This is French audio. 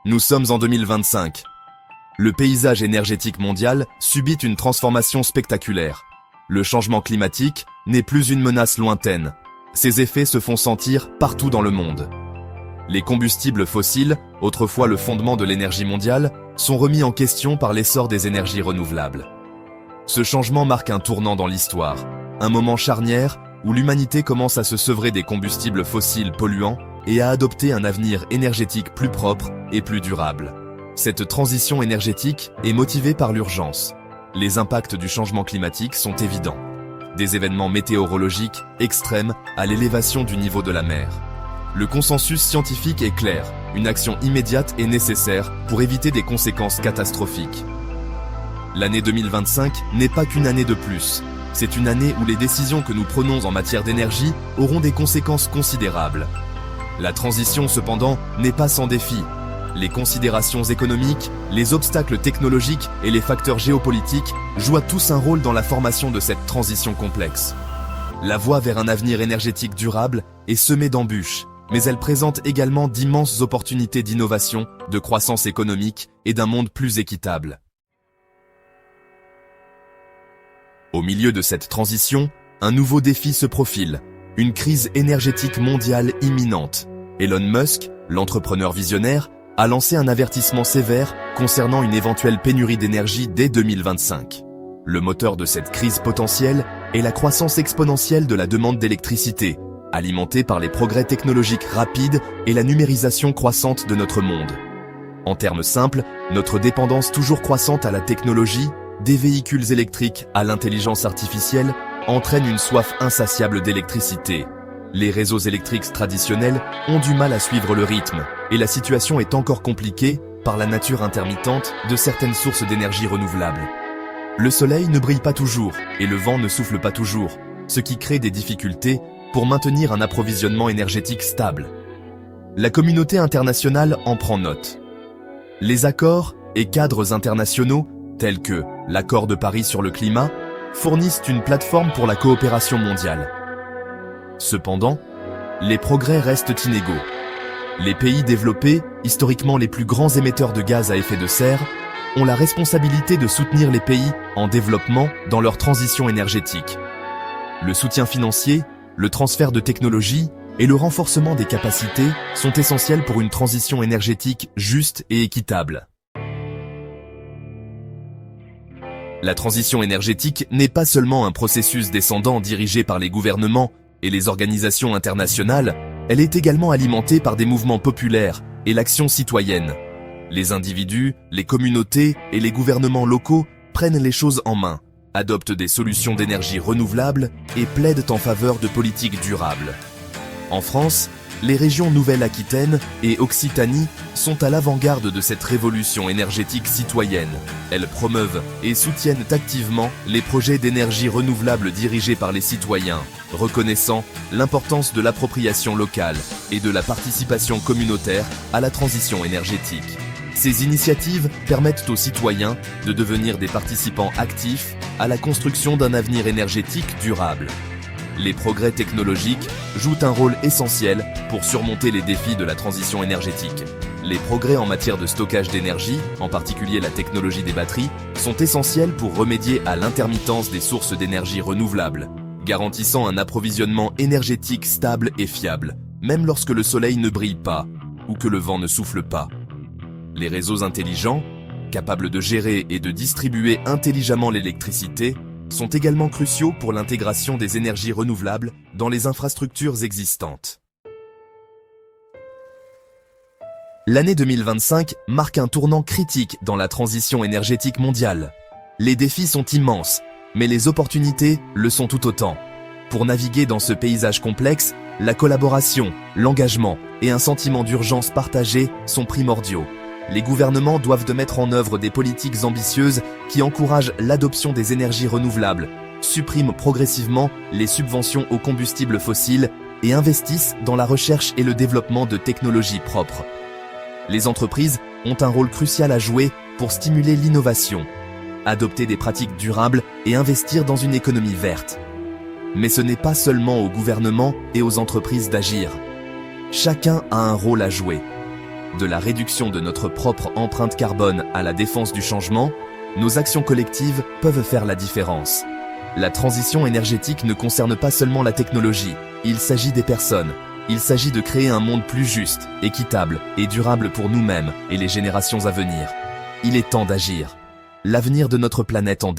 Nous sommes en 2025. Le paysage énergétique mondial subit une transformation spectaculaire. Le changement climatique n'est plus une menace lointaine. Ses effets se font sentir partout dans le monde. Les combustibles fossiles, autrefois le fondement de l'énergie mondiale, sont remis en question par l'essor des énergies renouvelables. Ce changement marque un tournant dans l'histoire, un moment charnière où l'humanité commence à se sevrer des combustibles fossiles polluants et à adopter un avenir énergétique plus propre et plus durable. Cette transition énergétique est motivée par l'urgence. Les impacts du changement climatique sont évidents. Des événements météorologiques extrêmes à l'élévation du niveau de la mer. Le consensus scientifique est clair, une action immédiate est nécessaire pour éviter des conséquences catastrophiques. L'année 2025 n'est pas qu'une année de plus. C'est une année où les décisions que nous prenons en matière d'énergie auront des conséquences considérables. La transition, cependant, n'est pas sans défi. Les considérations économiques, les obstacles technologiques et les facteurs géopolitiques jouent tous un rôle dans la formation de cette transition complexe. La voie vers un avenir énergétique durable est semée d'embûches, mais elle présente également d'immenses opportunités d'innovation, de croissance économique et d'un monde plus équitable. Au milieu de cette transition, un nouveau défi se profile, une crise énergétique mondiale imminente. Elon Musk, l'entrepreneur visionnaire, a lancé un avertissement sévère concernant une éventuelle pénurie d'énergie dès 2025. Le moteur de cette crise potentielle est la croissance exponentielle de la demande d'électricité, alimentée par les progrès technologiques rapides et la numérisation croissante de notre monde. En termes simples, notre dépendance toujours croissante à la technologie, des véhicules électriques à l'intelligence artificielle, entraîne une soif insatiable d'électricité. Les réseaux électriques traditionnels ont du mal à suivre le rythme, et la situation est encore compliquée par la nature intermittente de certaines sources d'énergie renouvelables. Le soleil ne brille pas toujours, et le vent ne souffle pas toujours, ce qui crée des difficultés pour maintenir un approvisionnement énergétique stable. La communauté internationale en prend note. Les accords et cadres internationaux, tels que l'accord de Paris sur le climat, fournissent une plateforme pour la coopération mondiale. Cependant, les progrès restent inégaux. Les pays développés, historiquement les plus grands émetteurs de gaz à effet de serre, ont la responsabilité de soutenir les pays en développement dans leur transition énergétique. Le soutien financier, le transfert de technologies et le renforcement des capacités sont essentiels pour une transition énergétique juste et équitable. La transition énergétique n'est pas seulement un processus descendant dirigé par les gouvernements et les organisations internationales, elle est également alimentée par des mouvements populaires et l'action citoyenne. Les individus, les communautés et les gouvernements locaux prennent les choses en main, adoptent des solutions d'énergie renouvelables et plaident en faveur de politiques durables. En France, les régions Nouvelle-Aquitaine et Occitanie sont à l'avant-garde de cette révolution énergétique citoyenne. Elles promeuvent et soutiennent activement les projets d'énergie renouvelable dirigés par les citoyens, reconnaissant l'importance de l'appropriation locale et de la participation communautaire à la transition énergétique. Ces initiatives permettent aux citoyens de devenir des participants actifs à la construction d'un avenir énergétique durable. Les progrès technologiques jouent un rôle essentiel pour surmonter les défis de la transition énergétique. Les progrès en matière de stockage d'énergie, en particulier la technologie des batteries, sont essentiels pour remédier à l'intermittence des sources d'énergie renouvelables, garantissant un approvisionnement énergétique stable et fiable, même lorsque le soleil ne brille pas ou que le vent ne souffle pas. Les réseaux intelligents, capables de gérer et de distribuer intelligemment l'électricité, sont également cruciaux pour l'intégration des énergies renouvelables dans les infrastructures existantes. L'année 2025 marque un tournant critique dans la transition énergétique mondiale. Les défis sont immenses, mais les opportunités le sont tout autant. Pour naviguer dans ce paysage complexe, la collaboration, l'engagement et un sentiment d'urgence partagée sont primordiaux. Les gouvernements doivent de mettre en œuvre des politiques ambitieuses qui encouragent l'adoption des énergies renouvelables, suppriment progressivement les subventions aux combustibles fossiles et investissent dans la recherche et le développement de technologies propres. Les entreprises ont un rôle crucial à jouer pour stimuler l'innovation, adopter des pratiques durables et investir dans une économie verte. Mais ce n'est pas seulement aux gouvernements et aux entreprises d'agir. Chacun a un rôle à jouer. De la réduction de notre propre empreinte carbone à la défense du changement, nos actions collectives peuvent faire la différence. La transition énergétique ne concerne pas seulement la technologie, il s'agit des personnes. Il s'agit de créer un monde plus juste, équitable et durable pour nous-mêmes et les générations à venir. Il est temps d'agir. L'avenir de notre planète en dépend.